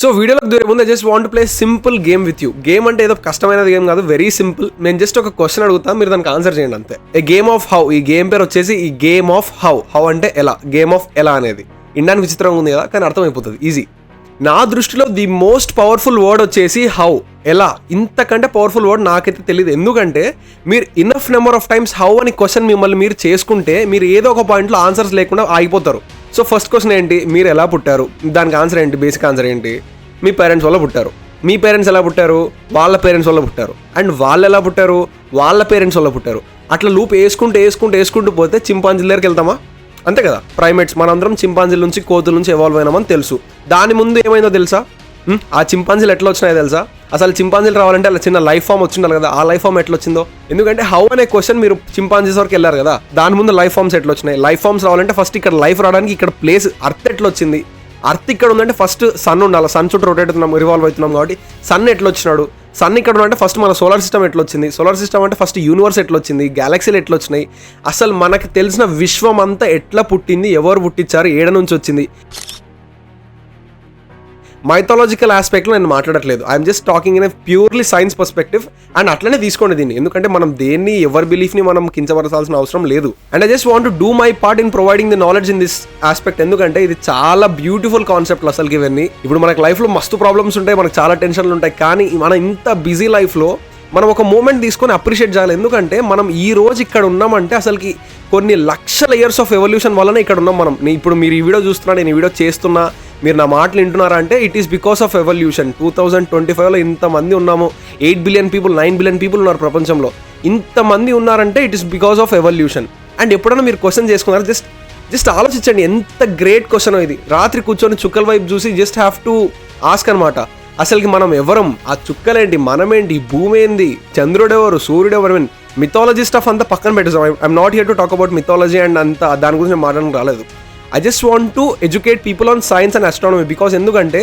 So వీడియోలోకి దూరే ముందు just want play simple game with you. Game అంటే ఏదో కష్టమైన గేమ్ కాదు, వెరీ సింపుల్. నేను జస్ట్ ఒక క్వశ్చన్ అడుగుతాను, మీరు దానికి ఆన్సర్ చేయండి అంతే. ఏ గేమ్ ఆఫ్ హౌ. ఈ గేమ్ పేరు వచ్చేసి ఈ గేమ్ ఆఫ్ హౌ. హౌ అంటే ఎలా, గేమ్ ఆఫ్ ఎలా అనేది ఇండానికి విచిత్రంగా ఉంది కదా, కానీ అర్థమైపోతుంది ఈజీ. నా దృష్టిలో ది మోస్ట్ పవర్ఫుల్ వర్డ్ వచ్చేసి హౌ, ఎలా. ఇంతకంటే పవర్ఫుల్ వర్డ్ నాకైతే తెలియదు. ఎందుకంటే మీరు enough number of times how అని క్వశ్చన్ మిమ్మల్ని మీరు చేసుకుంటే మీరు ఏదో ఒక పాయింట్లో ఆన్సర్స్ లేకుండా ఆగిపోతారు. సో ఫస్ట్ క్వశ్చన్ ఏంటి, మీరు ఎలా పుట్టారు, దానికి ఆన్సర్ ఏంటి, బేసిక్ ఆన్సర్ ఏంటి, మీ పేరెంట్స్ వల్ల పుట్టారు. మీ పేరెంట్స్ ఎలా పుట్టారు, వాళ్ళ పేరెంట్స్ వల్ల పుట్టారు. అండ్ వాళ్ళు ఎలా పుట్టారు, వాళ్ళ పేరెంట్స్ వల్ల పుట్టారు. అట్లా లూప్ వేసుకుంటూ పోతే చింపాంజీల దగ్గరికి వెళ్తామా, అంతే కదా. ప్రైమేట్స్ మనందరం చింపాంజీల నుంచి కోతుల నుంచి ఎవాల్వ్ అయినామని తెలుసు. దాని ముందు ఏమైందో తెలుసా, ఆ చింపాంజీలు ఎట్లా వచ్చినాయో తెలుసా. అసలు చింపాంజీలు రావాలంటే అలా చిన్న లైఫ్ ఫామ్ వచ్చిండాలి కదా, ఆ లైఫ్ ఫామ్ ఎట్లా వచ్చిందో. ఎందుకంటే హౌ అనే క్వశ్చన్ మీరు చింపాంజీస్ వరకు వెళ్ళారు కదా, దాని ముందు లైఫ్ ఫామ్స్ ఎట్లా వచ్చినాయి. లైఫ్ ఫామ్స్ రావాలంటే ఫస్ట్ ఇక్కడ లైఫ్ రావడానికి ఇక్కడ ప్లేస్ అర్త్ ఎట్లా వచ్చింది. అర్త్ ఇక్కడ ఉందంటే ఫస్ట్ సన్ ఉండాలి, సన్ చుట్టూ రొటేట్ అవుతున్నాం, రివాల్వ్ అవుతున్నాం కాబట్టి సన్ ఎట్లా వచ్చినాడు. సన్ ఇక్కడ ఉందంటే ఫస్ట్ మన సోలార్ సిస్టమ్ ఎట్లా వచ్చింది. సోలార్ సిస్టమ్ అంటే ఫస్ట్ యూనివర్స్ ఎట్లా వచ్చింది, గ్యాలక్సీలు ఎట్లా వచ్చినాయి, అసలు మనకు తెలిసిన విశ్వం అంతా ఎట్లా పుట్టింది, ఎవరు పుట్టించారు, ఏడ నుంచి వచ్చింది. మైథాలజికల్ ఆస్పెక్ట్లో నేను మాట్లాడట్లేదు, I'm just talking in a purely science perspective. And అట్లనే తీసుకోండి దీన్ని, ఎందుకంటే మనం దేన్ని ఎవరి బిలీఫ్ని మనం కించపరచాల్సిన అవసరం లేదు. And I just want to do my part in providing the knowledge in this aspect. ఎందుకంటే ఇది చాలా బ్యూటిఫుల్ కాన్సెప్ట్లు అసలుకి ఇవన్నీ. ఇప్పుడు మనకు లైఫ్లో మస్తు ప్రాబ్లమ్స్ ఉంటాయి, మనకు చాలా టెన్షన్లు ఉంటాయి, కానీ మన ఇంత బిజీ లైఫ్లో మనం ఒక మూమెంట్ తీసుకొని అప్రిషియేట్ చేయాలి. ఎందుకంటే మనం ఈ రోజు ఇక్కడ ఉన్నామంటే అసలుకి కొన్ని లక్షల ఇయర్స్ ఆఫ్ ఎవల్యూషన్ వల్లనే ఇక్కడ ఉన్నాం మనం. ఇప్పుడు మీరు ఈ వీడియో చూస్తున్నా, నేను ఈ వీడియో చేస్తున్నా, మీరు నా మాటలు వింటున్నారా అంటే it is because of evolution. 2025లో ఇంతమంది ఉన్నాము, 8 బిలియన్ పీపుల్ 9 బిలియన్ పీపుల్ ఉన్నారు ప్రపంచంలో. ఇంతమంది ఉన్నారంటే it is because of evolution. And ఎప్పుడైనా మీరు క్వశ్చన్ చేసుకున్నారు, జస్ట్ ఆలోచించండి ఎంత గ్రేట్ క్వశ్చన్ ఇది. రాత్రి కూర్చొని చుక్కల వైపు చూసి జస్ట్ హ్యావ్ టు ఆస్క్ అనమాట, అసలుకి మనం ఎవరం, ఆ చుక్కలేంటి, మనమేంటి, భూమి ఏంది, చంద్రుడు ఎవరు, సూర్యుడు ఎవరు. మిథాలజీ స్టఫ్ అంతా పక్కన పెట్టేసాం. I'm not here to talk about mythology and అంతా దాని గురించి మాట్లాడడం రాలేదు. I just want to educate people on science and astronomy because ఎందుకంటే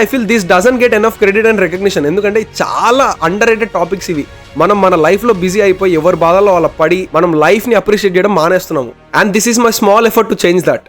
I feel this doesn't get enough credit and recognition. ఎందుకంటే చాలా అండర్ రేటెడ్ టాపిక్స్ ఇవి. మనం మన లైఫ్లో బిజీ అయిపోయి ఎవరి బాధల్లో వాళ్ళ పడి మనం లైఫ్ని అప్రిషియేట్ చేయడం మానేస్తున్నాము. And this is my small effort to change that.